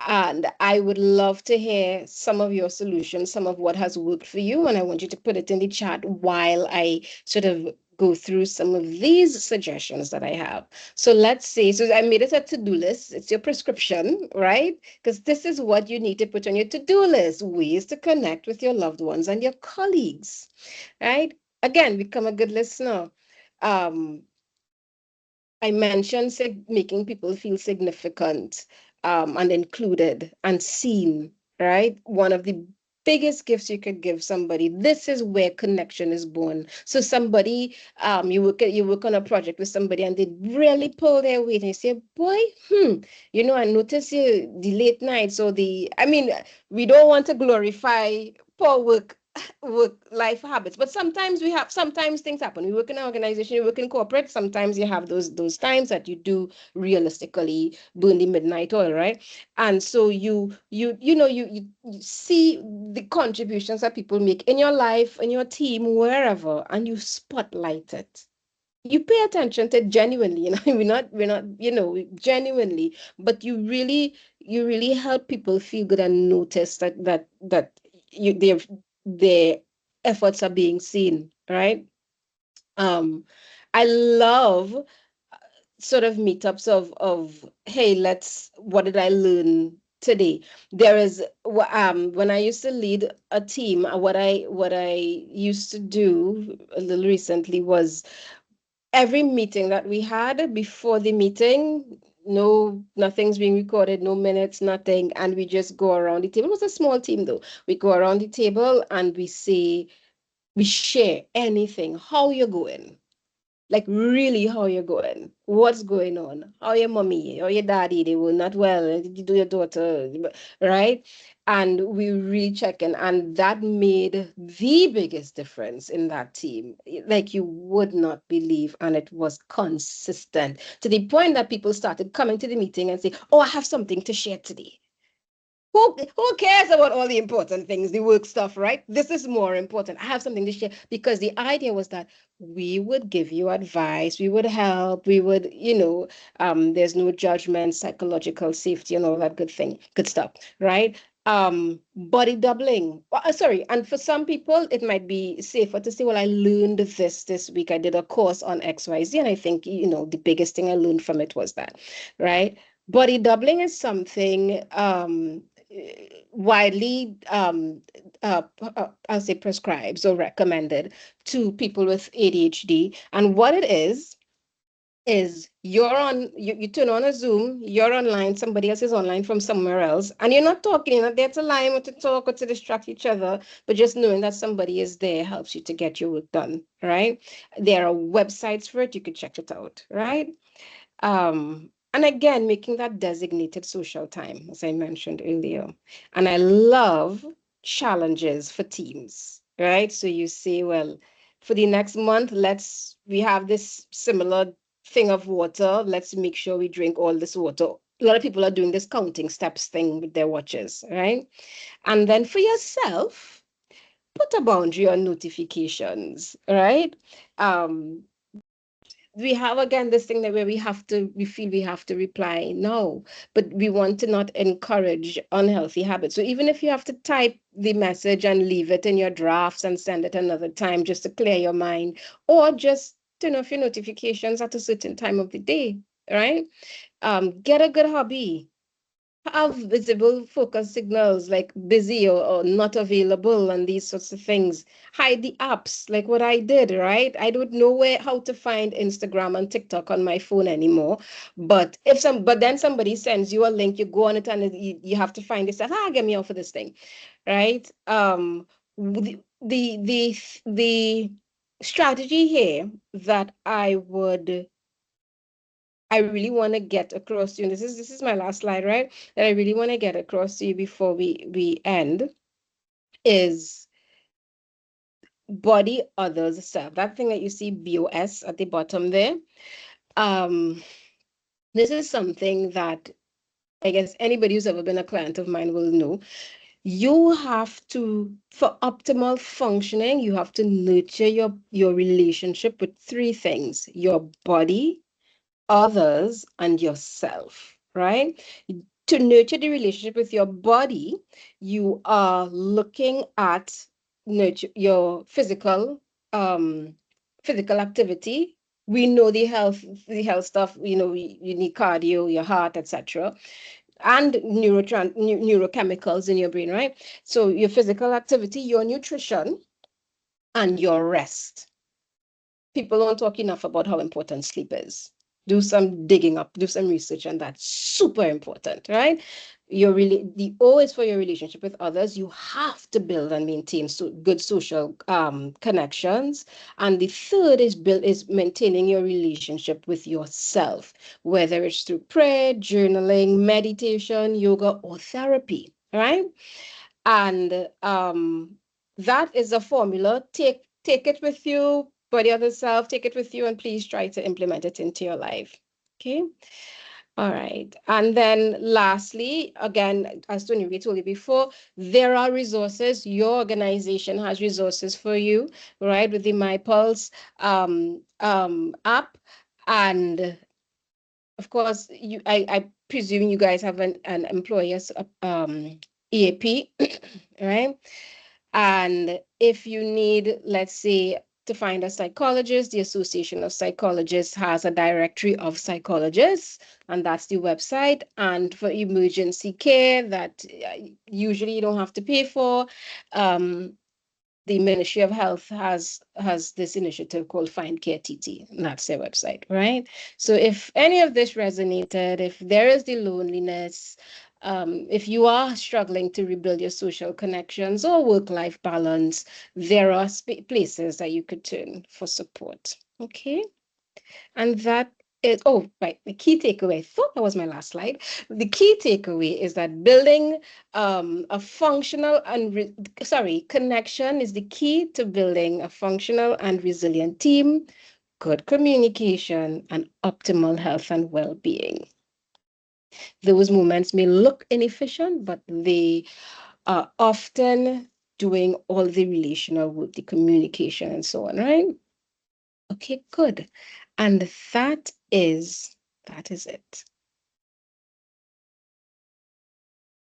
And I would love to hear some of your solutions, some of what has worked for you. And I want you to put it in the chat while I sort of go through some of these suggestions that I have. So let's say, so I made it a to-do list. It's your prescription, right? Because this is what you need to put on your to-do list, ways to connect with your loved ones and your colleagues, right? Again, become a good listener. Um, I mentioned making people feel significant and included and seen, right? One of the biggest gifts you could give somebody. This is where connection is born. So somebody, you work on a project with somebody and they really pull their weight and you say, boy, I notice you the late nights or we don't want to glorify poor work life habits, but sometimes things happen. We work in an organization, you work in corporate, sometimes you have those times that you do realistically burn the midnight oil, right? And so you see the contributions that people make in your life, in your team, wherever, and you spotlight it. You pay attention to it genuinely, we're not genuinely, but you really help people feel good and notice that their efforts are being seen, right? um I love sort of meetups of hey, what did I learn today? There is when I used to lead a team, what I used to do a little recently was every meeting that we had, before the meeting, nothing's being recorded, no minutes, nothing, and we just go around the table. It was a small team though. We go around the table and we share anything, how you're going, like really how you're going, what's going on, how your mommy or your daddy, they were not well, did you do your daughter, right? And we really check in, and that made the biggest difference in that team, like you would not believe. And it was consistent to the point that people started coming to the meeting and say, oh, I have something to share today. Who cares about all the important things, the work stuff, right? This is more important. I have something to share, because the idea was that we would give you advice, we would help, we would, there's no judgment, psychological safety, and all that good stuff, right? Body doubling. Sorry, and for some people, it might be safer to say, well, I learned this week. I did a course on XYZ, and I think, the biggest thing I learned from it was that, right? Body doubling is something widely, I'll say, prescribed or recommended to people with ADHD. And what it is you turn on a Zoom, you're online, somebody else is online from somewhere else, and you're not talking, you're not there to lie or to talk or to distract each other, but just knowing that somebody is there helps you to get your work done, right? There are websites for it, you could check it out, right? And again, making that designated social time, as I mentioned earlier. And I love challenges for teams, right? So you say, well, for the next month, we have this similar thing of water. Let's make sure we drink all this water. A lot of people are doing this counting steps thing with their watches, right? And then for yourself, put a boundary on notifications, right? Um, we have again this thing that where we feel we have to reply no, but we want to not encourage unhealthy habits. So even if you have to type the message and leave it in your drafts and send it another time just to clear your mind, or just turn off your notifications at a certain time of the day, right? Get a good hobby, have visible focus signals like busy or not available and these sorts of things. Hide the apps, like what I did, right? I don't know how to find Instagram and TikTok on my phone anymore. But then somebody sends you a link, you go on it and you have to find it. Get me off of this thing, right? The strategy here that I really want to get across to you, and this is my last slide, right? That I really want to get across to you before we end is body, others, self. That thing that you see BOS at the bottom there. Um, this is something that I guess anybody who's ever been a client of mine will know. You have to, for optimal functioning, you have to nurture your relationship with three things: your body, others, and yourself, right? To nurture the relationship with your body, you are looking at nurture your physical um physical activity. We know the health stuff, you need cardio, your heart, etc. And neurochemicals in your brain, right? So your physical activity, your nutrition, and your rest. People don't talk enough about how important sleep is. Do some digging up, do some research, and that's super important, right? The O is for your relationship with others. You have to build and maintain good social connections. And the third is maintaining your relationship with yourself, whether it's through prayer, journaling, meditation, yoga, or therapy, right? And that is a formula. Take it with you, body of the self, take it with you, and please try to implement it into your life. Okay. All right. And then lastly, again, as Tony we told you before, there are resources. Your organization has resources for you, right? With the MyPulse app. And of course, I presume you guys have an employer's EAP, right? And if you need, let's say, to find a psychologist, the Association of Psychologists has a directory of psychologists, and that's the website. And for emergency care that usually you don't have to pay for, the Ministry of Health has this initiative called Find Care TT, and that's their website, right? So if any of this resonated, if there is the loneliness, if you are struggling to rebuild your social connections or work-life balance, there are places that you could turn for support. Okay. And that is, oh, right, the key takeaway. I thought that was my last slide. The key takeaway is that building a functional and, connection is the key to building a functional and resilient team, good communication, and optimal health and well-being. Those moments may look inefficient, but they are often doing all the relational work, the communication, and so on, right? Okay, good. And that is it.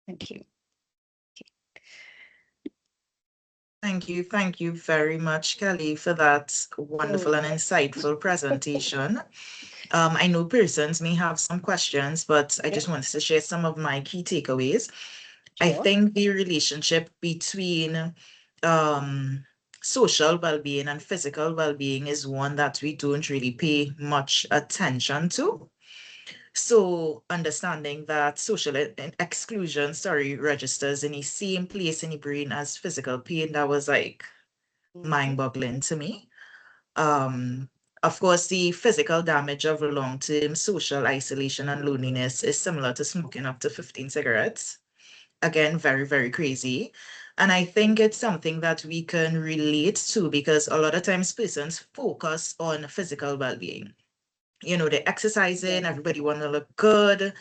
Thank you. Thank you very much, Kelly, for that wonderful and insightful presentation. I know persons may have some questions, but I just wanted to share some of my key takeaways. I Sure. think the relationship between social well-being and physical well-being is one that we don't really pay much attention to. So understanding that social exclusion, registers in the same place in the brain as physical pain, that was like mind-boggling to me. Of course, the physical damage of long-term social isolation and loneliness is similar to smoking up to 15 cigarettes. Again, very, very crazy. And I think it's something that we can relate to because a lot of times persons focus on physical well-being. You know, they're exercising, everybody want to look good.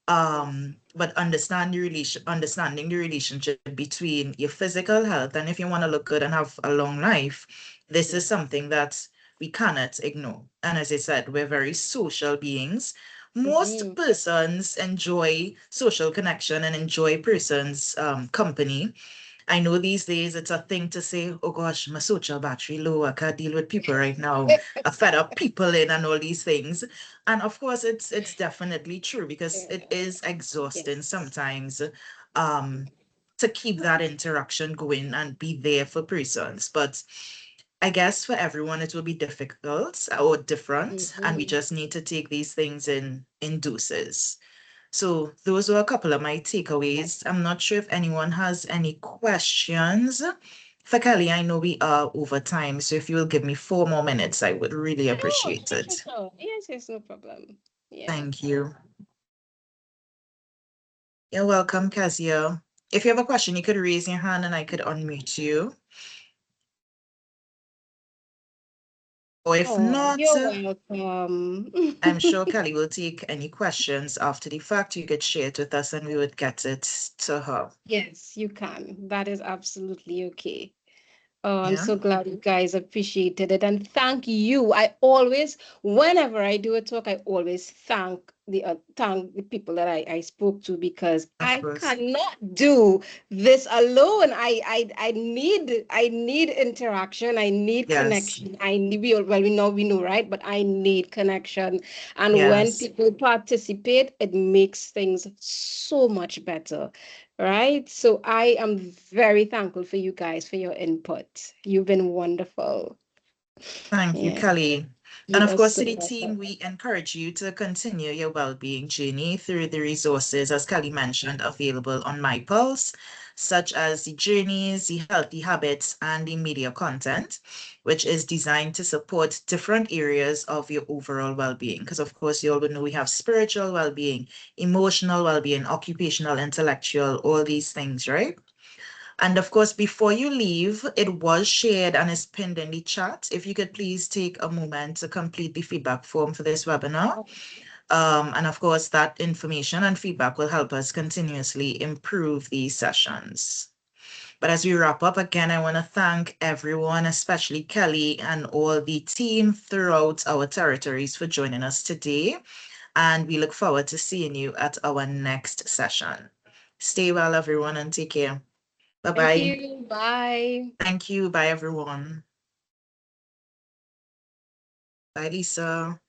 But understanding the relationship between your physical health and if you want to look good and have a long life, this is something that we cannot ignore. And as I said, we're very social beings. Most persons enjoy social connection and enjoy persons' company. I know these days it's a thing to say, oh gosh, my social battery low. I can't deal with people right now. I fed up people in and all these things. And of course, it's definitely true because it is exhausting sometimes to keep that interaction going and be there for persons. But I guess for everyone it will be difficult or different, and we just need to take these things in doses. So those were a couple of my takeaways. I'm not sure if anyone has any questions. For Kelly, I know we are over time, so if you will give me 4 more minutes, I would really appreciate Sure, it. Yes, no problem. Yeah. Thank you. You're welcome, Kezia. If you have a question, you could raise your hand and I could unmute you. Or if not, You're welcome. I'm sure Kelly will take any questions after the fact. You could share it with us and we would get it to her. Yes, you can. That is absolutely okay. Oh, I'm Yeah. so glad you guys appreciated it. And thank you. I always, whenever I do a talk, I always thank thank the people that I spoke to, because Of I course. cannot do this alone. I need interaction. I need Yes. connection. I need we know, right? But I need connection. And when Yes. people participate, it makes things so much better. Right? So I am very thankful for you guys for your input. You've been wonderful. Thank you, Yeah. Kelly. And You of are course, so to the team, welcome. we encourage you to continue your well-being journey through the resources, as Kelly mentioned, available on My Pulse, such as the journeys, the healthy habits, and the media content, which is designed to support different areas of your overall well-being. Because of course, you all know we have spiritual well-being, emotional well-being, occupational, intellectual, all these things, right? And of course, before you leave, it was shared and is pinned in the chat. If you could please take a moment to complete the feedback form for this webinar. And of course, that information and feedback will help us continuously improve these sessions. But as we wrap up, again, I want to thank everyone, especially Kelly and all the team throughout our territories for joining us today. And we look forward to seeing you at our next session. Stay well, everyone, and take care. Thank Bye-bye. you. Bye. Thank you. Bye, everyone. Bye, Lisa.